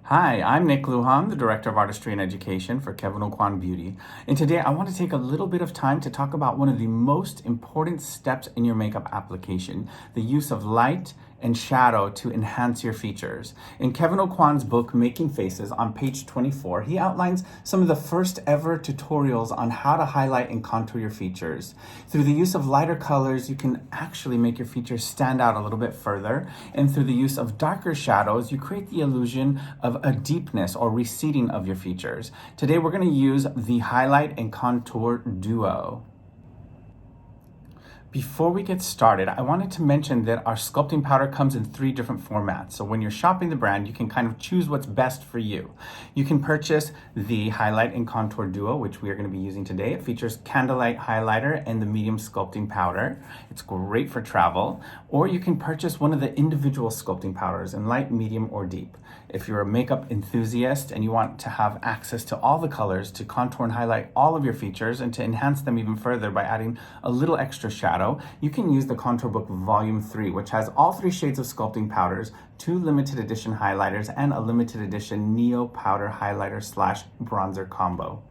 Hi, I'm Nick Lujan, the Director of Artistry and Education for Kevyn Aucoin Beauty. And today I want to take a little bit of time to talk about one of the most important steps in your makeup application, the use of light and shadow to enhance your features. In Kevyn Aucoin's book, Making Faces, on page 24, he outlines some of the first ever tutorials on how to highlight and contour your features. Through the use of lighter colors, you can actually make your features stand out a little bit further. And through the use of darker shadows, you create the illusion of a deepness or receding of your features. Today, we're going to use the highlight and contour duo. Before we get started, I wanted to mention that our sculpting powder comes in 3 different formats. So when you're shopping the brand, you can kind of choose what's best for you. You can purchase the highlight and contour duo, which we are going to be using today. It features Candlelight highlighter and the medium sculpting powder. It's great for travel. Or you can purchase one of the individual sculpting powders in light, medium, or deep. If you're a makeup enthusiast and you want to have access to all the colors to contour and highlight all of your features and to enhance them even further by adding a little extra shadow, you can use the Contour Book Volume 3, which has all 3 shades of sculpting powders, 2 limited edition highlighters, and a limited edition Neo Powder Highlighter / Bronzer combo.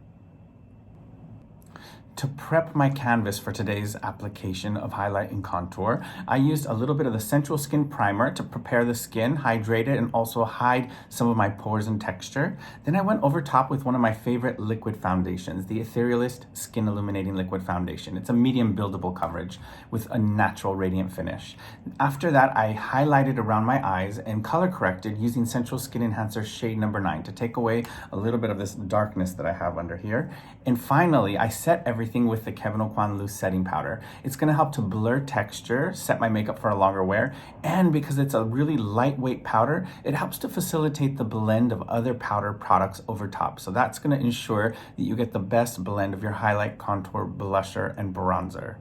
To prep my canvas for today's application of highlight and contour, I used a little bit of the Sensual Skin Primer to prepare the skin, hydrate it, and also hide some of my pores and texture. Then I went over top with one of my favorite liquid foundations, the Etherealist Skin Illuminating Liquid Foundation. It's a medium buildable coverage with a natural radiant finish. After that, I highlighted around my eyes and color corrected using Sensual Skin Enhancer shade number 9 to take away a little bit of this darkness that I have under here. And finally, I set everything with the Kevyn Aucoin Loose Setting Powder. It's going to help to blur texture, set my makeup for a longer wear, and because it's a really lightweight powder, it helps to facilitate the blend of other powder products over top. So that's going to ensure that you get the best blend of your highlight, contour, blusher, and bronzer.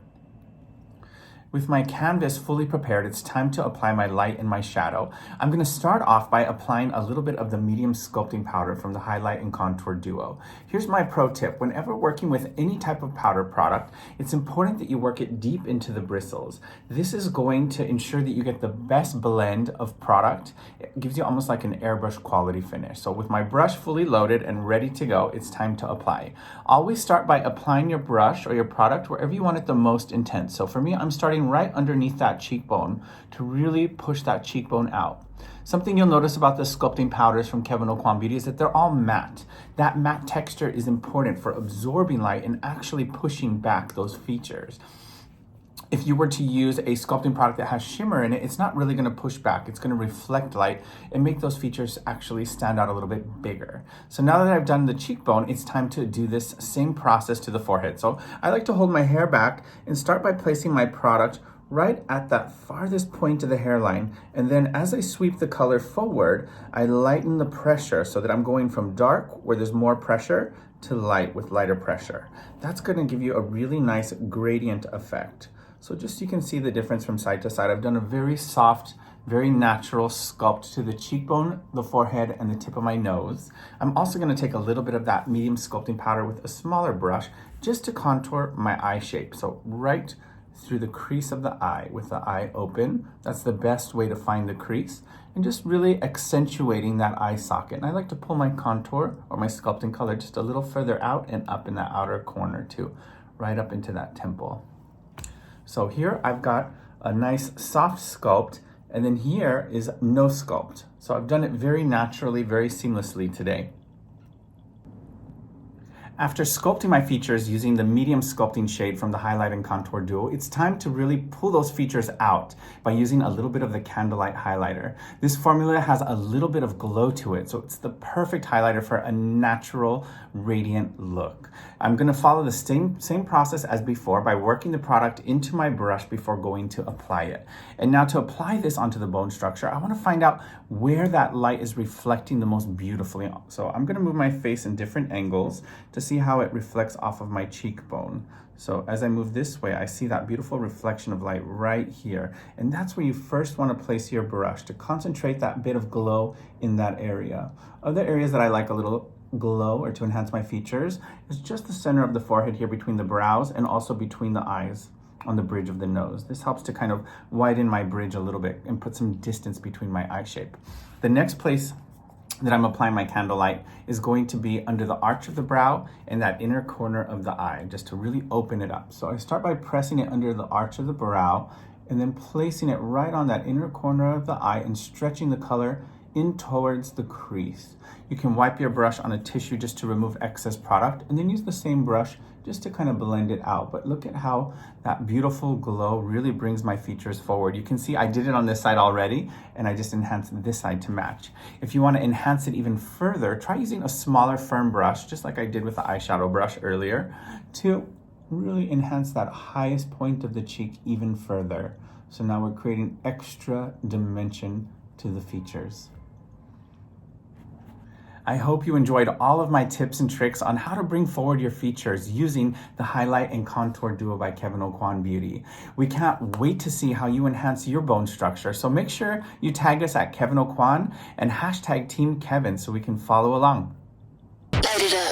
With my canvas fully prepared, it's time to apply my light and my shadow. I'm going to start off by applying a little bit of the medium sculpting powder from the highlight and contour duo. Here's my pro tip. Whenever working with any type of powder product, it's important that you work it deep into the bristles. This is going to ensure that you get the best blend of product. It gives you almost like an airbrush quality finish. So with my brush fully loaded and ready to go, it's time to apply. Always start by applying your brush or your product wherever you want it the most intense. So for me, I'm starting right underneath that cheekbone to really push that cheekbone out. Something you'll notice about the sculpting powders from Kevyn Aucoin Beauty is that they're all matte. That matte texture is important for absorbing light and actually pushing back those features. If you were to use a sculpting product that has shimmer in it, it's not really going to push back. It's going to reflect light and make those features actually stand out a little bit bigger. So now that I've done the cheekbone, it's time to do this same process to the forehead. So I like to hold my hair back and start by placing my product right at that farthest point of the hairline. And then as I sweep the color forward, I lighten the pressure so that I'm going from dark, where there's more pressure, to light with lighter pressure. That's going to give you a really nice gradient effect. So just so you can see the difference from side to side, I've done a very soft, very natural sculpt to the cheekbone, the forehead, and the tip of my nose. I'm also going to take a little bit of that medium sculpting powder with a smaller brush just to contour my eye shape. So right through the crease of the eye with the eye open. That's the best way to find the crease, and just really accentuating that eye socket. And I like to pull my contour or my sculpting color just a little further out and up in that outer corner too, right up into that temple. So here I've got a nice soft sculpt, and then here is no sculpt. So I've done it very naturally, very seamlessly today. After sculpting my features using the medium sculpting shade from the highlight and contour duo, it's time to really pull those features out by using a little bit of the Candlelight highlighter. This formula has a little bit of glow to it, so it's the perfect highlighter for a natural, radiant look. I'm going to follow the same process as before by working the product into my brush before going to apply it. And now to apply this onto the bone structure, I want to find out where that light is reflecting the most beautifully. So I'm going to move my face in different angles to see how it reflects off of my cheekbone. So as I move this way, I see that beautiful reflection of light right here. And that's where you first want to place your brush to concentrate that bit of glow in that area. Other areas that I like a little glow or to enhance my features is just the center of the forehead here between the brows and also between the eyes on the bridge of the nose. This helps to kind of widen my bridge a little bit and put some distance between my eye shape. The next place that I'm applying my Candlelight is going to be under the arch of the brow and that inner corner of the eye, just to really open it up. So I start by pressing it under the arch of the brow and then placing it right on that inner corner of the eye and stretching the color in towards the crease. You can wipe your brush on a tissue just to remove excess product and then use the same brush just to kind of blend it out. But look at how that beautiful glow really brings my features forward. You can see I did it on this side already and I just enhanced this side to match. If you want to enhance it even further, try using a smaller firm brush, just like I did with the eyeshadow brush earlier, to really enhance that highest point of the cheek even further. So now we're creating extra dimension to the features. I hope you enjoyed all of my tips and tricks on how to bring forward your features using the Highlight and Contour Duo by Kevyn Aucoin Beauty. We can't wait to see how you enhance your bone structure, so make sure you tag us at Kevyn Aucoin and hashtag Team Kevyn so we can follow along. Light it up.